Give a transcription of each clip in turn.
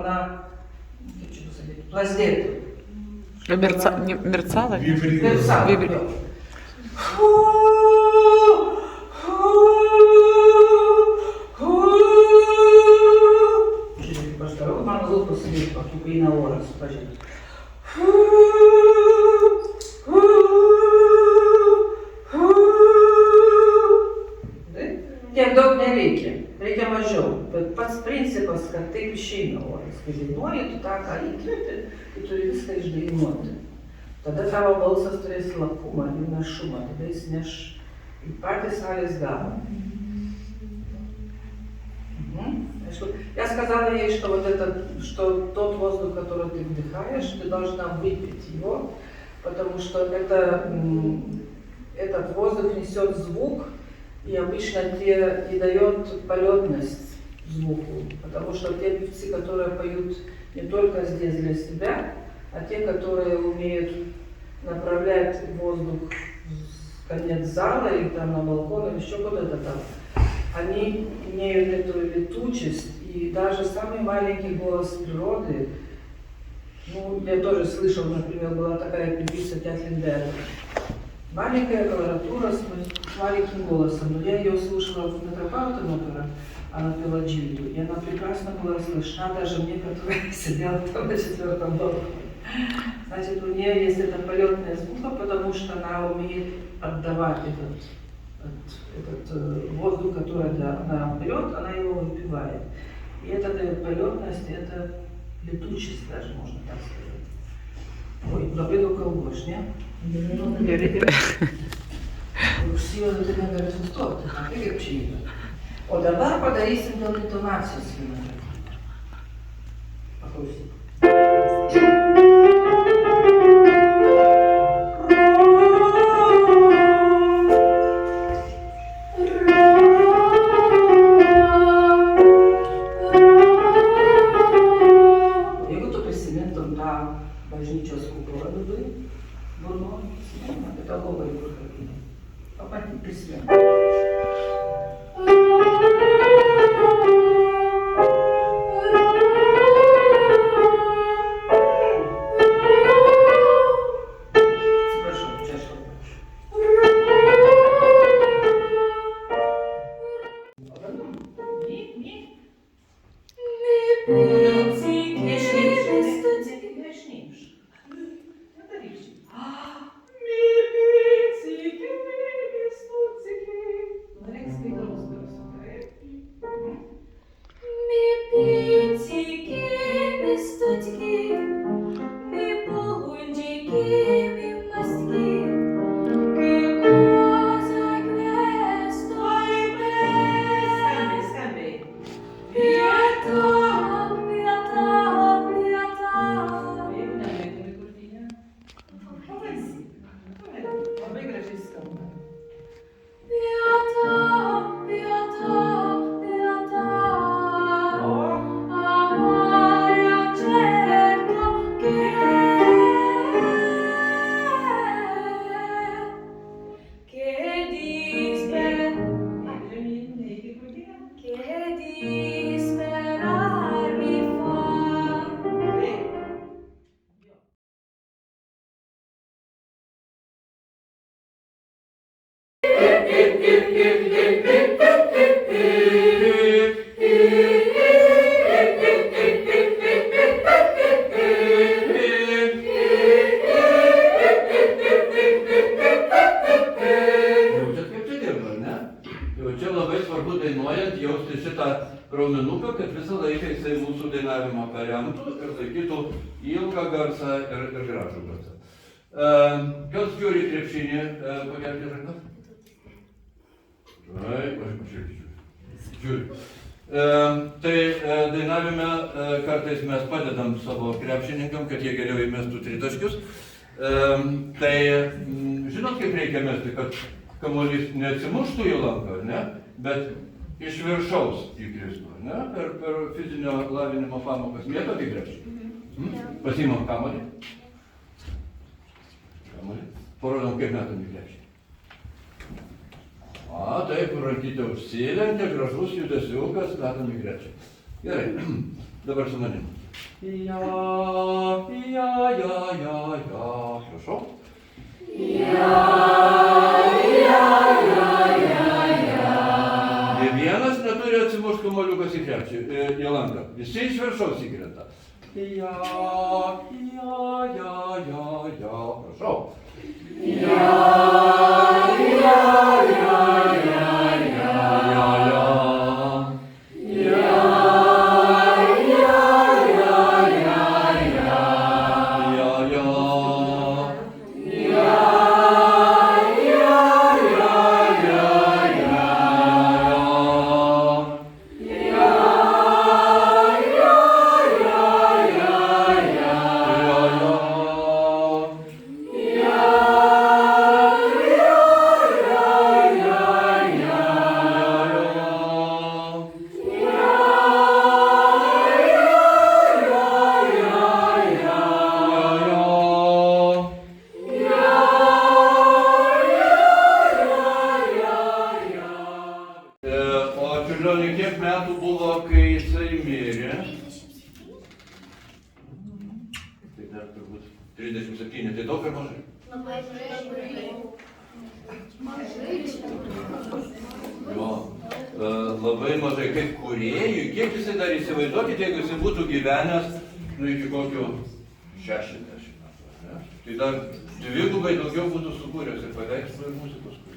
она, kaip čia pasakyti, plazdėtų. Мерцала? Мерцала. Žiūrėk, mano lūpos vyko, kaip eina oras, pažiūrėk. Tiek daug nereikia, reikia mažiau, bet pats principas, kad taip išeina oras. Kai dainuoji, tu tą, ką įkvėpi, tu turi viską išdainuoti. Tada tavo balsas turės lakumą ir našumą, tada jis neš į patį salės galą. Я сказала ей, что вот что тот воздух, который ты вдыхаешь, ты должна выпить его, потому что этот воздух несет звук, и обычно и дает полетность звуку, потому что те певцы, которые поют не только здесь для себя, а те, которые умеют направлять воздух в конец зала или там на балкон или еще куда-то там, они имеют эту летучесть, и даже самый маленький голос природы, ну, я тоже слышал, например, была такая певица Кэтлин Берри. Маленькая колоратура с маленьким голосом, но я ее слушала в Метрополитен опера, она пела Джильду, и она прекрасно была слышна, даже мне, которая сидела там на 4-м балконе. Значит, у нее есть эта полетная звука, потому что она умеет отдавать этот воздух, который она берет, она его выпивает. И это дает полетность, это летучесть даже, можно так сказать. Ой, добре колбош, не? Красиво да тебе да резултат, а ти как чието. O dabar padarysim dėl intonacijos vieną. Paklausyk. Jeigu tu prisimintum tą bažnyčios kultūrą viduj, burno, apie tą lovą į kurkapinę. Pabandyk prisiminti. Raumenuką, kad visą laiką jisai mūsų dainavimą paremtų ir laikytų ilgą garsą ir gražų garsą. Kas žiūri krepšinį, pakelti rankas? Taip, aš žiūriu. Tai dainavime kartais mes padedam savo krepšininkam, kad jie geriau įmestų tritaškius. Tai žinot, kaip reikia mesti, kad kamuolys neatsimuštų į lanką, ne? Bet iš viršaus įkristų, ne? Per fizinio lavinimo pamokas mėto į krepšį. Pasiimam kamuolį. Parodom, kaip metam į krepšį. Taip, rankytė užsilenkia, gražus judesiukas, metam į krepšį. Gerai, dabar su manim. Я. Хорошо? Nė vienas neturi atsimušt kamuoliukas į krepšį, į lanką. Visi iš viršaus įkrenta. Ja. Prašau. Ja. Kiek metų buvo, kai jisai mirė? Tai dar turbūt 37, tai daug ar mažai? Jo, labai mažai. Kaip kūrėjui, kiek jisai dar įsivaizduokite, jeigu jisai būtų gyvenęs iki kokių 60 metų. Ne? Tai dar dvigubai daugiau būtų sukūręs ir paveikslų ir muzikos kūrėjų.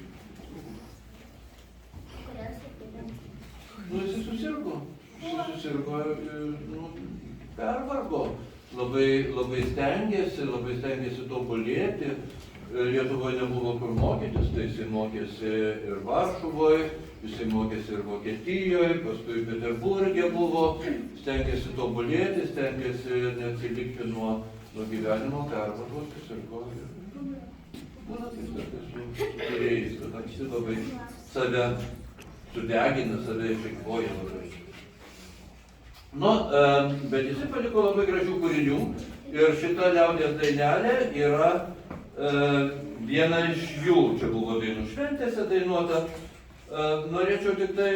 Nu, jisai susirgo, pervargo, labai stengėsi tobulėti, Lietuvoje nebuvo kur mokytis, tai jisai mokėsi ir Varšuvoje, jisai mokėsi ir Vokietijoje, paskui Peterburge buvo, stengėsi tobulėti, stengėsi neatsilikti nuo gyvenimo, pervargos, susirgo ir būna taip, kad su kūrėjais, kad anksti labai save sudegina, save išeikvoja labai. Nu, bet jisai paliko labai gražių kūrinių ir šita liaudies dainelė yra viena iš jų, čia buvo dainų šventėse dainuota. Norėčiau tik tai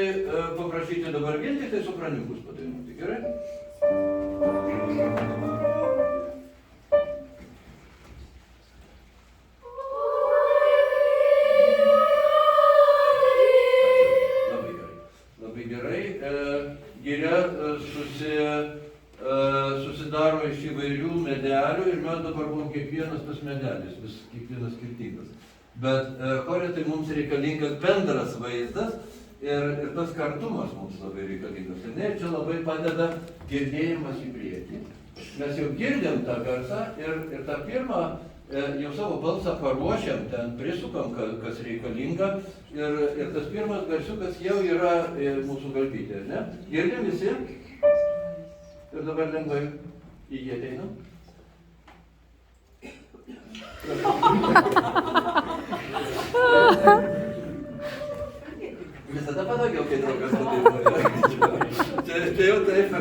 paprašyti dabar vien tik tai sopraniukus padainuoti, gerai? Giria susidaro iš įvairių medelių ir mes dabar buvom kiekvienas tas medelis, kiekvienas skirtingas. Bet chore tai mums reikalingas bendras vaizdas ir tas kartumas mums labai reikalingas. Ir čia labai padeda girdėjimas į priekį. Mes jau girdėm tą garsą ir tą pirmą jau savo balsą paruošiam, ten prisukam, kas reikalinga ir tas pirmas garsiukas jau yra mūsų galvytė, ne? Girdim visi? Ir dabar lengvai į jį ateinam. Visada patogiau, kai draugas padainuoja. Čia jau taip.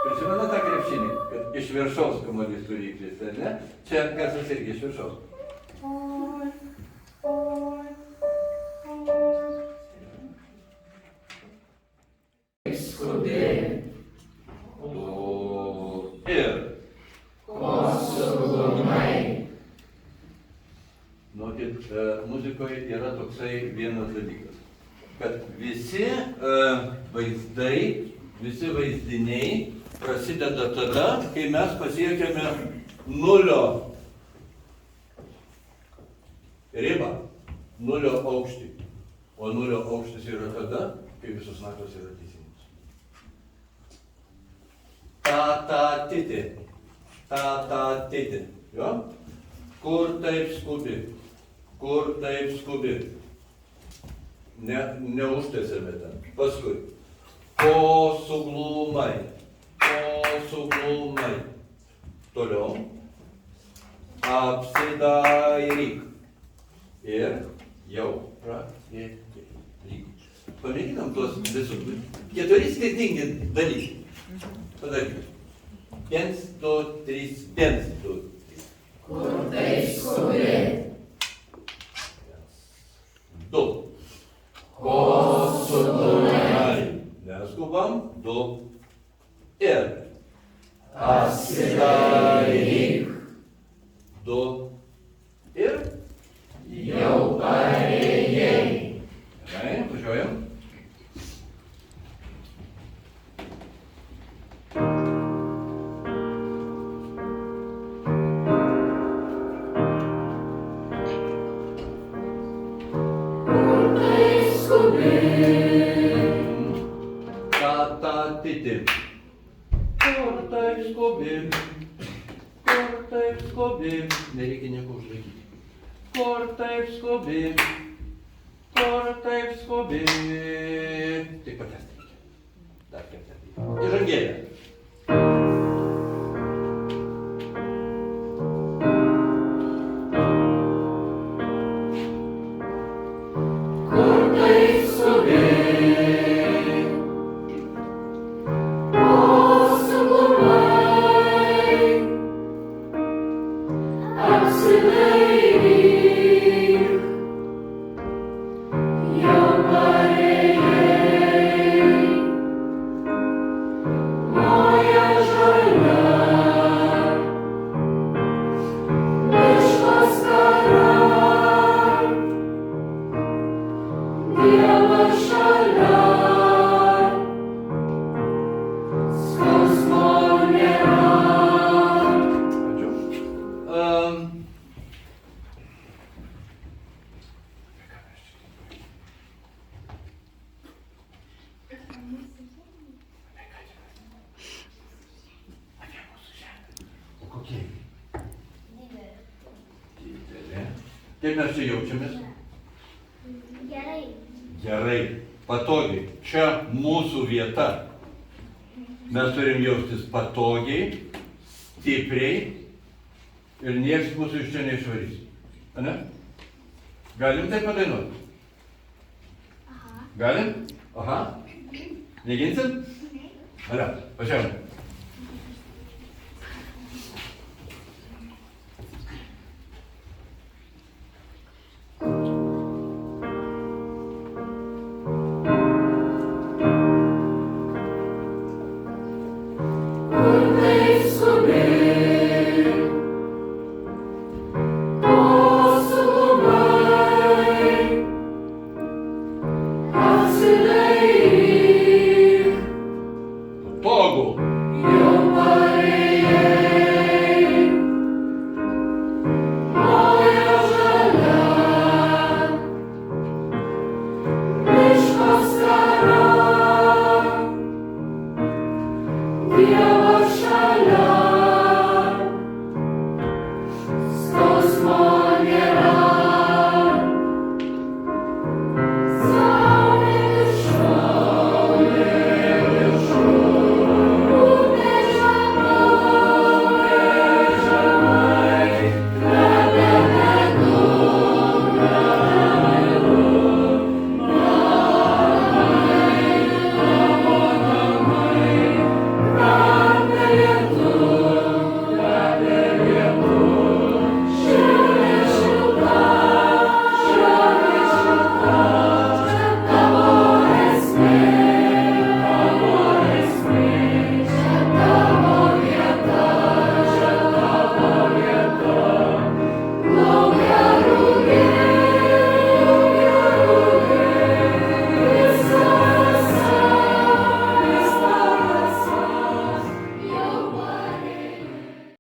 Prisimena tą krepšinį, kad iš viršaus kamuolys turi įkristi, ar ne? Čia garsas irgi iš viršaus. Ir. Nokit, muzikoje yra toksai vienas dalykas, kad visi vaizdai, visi vaizdiniai prasideda tada, kai mes pasiekiame nulio ribą, nulio aukštį. O nulio aukštis yra tada, kai visos natos yra teisingos. Ta-ta-titi. Ta-ta-titi. Jo? Kur taip skubi? Kur taip skubi? Neužtęsėme ten. Paskui. Ko suglumai. Ko suglumai. Toliau. Apsidairyk. Ir jau pradėti. Pamėginam tuos visus. 4 skirtingi dalykai. Padarykime. 1, 2, 3, 1, 2, 3. Kur taip skubi? 2. Kosutunai. Neskubam. 2. Ir. Apsidairyk. 2. Ir. Jau parėjai. Gerai, važiuojam. Kur tai skubi? Titi. Kur taip skubi? Kur taip skubi? Nereikia nieko užlaikyti. Kur taip skubi? Kur taip skubi? Tik patęsti reikia. Dar kartą. Įžangėlė. Kur tai skubi? Ko suglumai? Apsidairyk. Jau parėjai. Moja žalia. Miško skara. Dievas šalia, skausmo nėra. Ačiū. O kokie? Didelė. Kaip mes čia jaučiamės? Gerai. Gerai, patogiai. Čia mūsų vieta. Mes turim jaustis patogiai, stipriai ir niekas mūsų iš čia neišvarys. Ane? Galim tai padainuoti? Aha. Galim? Aha. Mėginsim? Gerai, važiuojam. Kur tai skubi? Ko suglumai? Apsidairyk. Patogu. Jau parėjai. Moja žalia. Miško skara. Dievas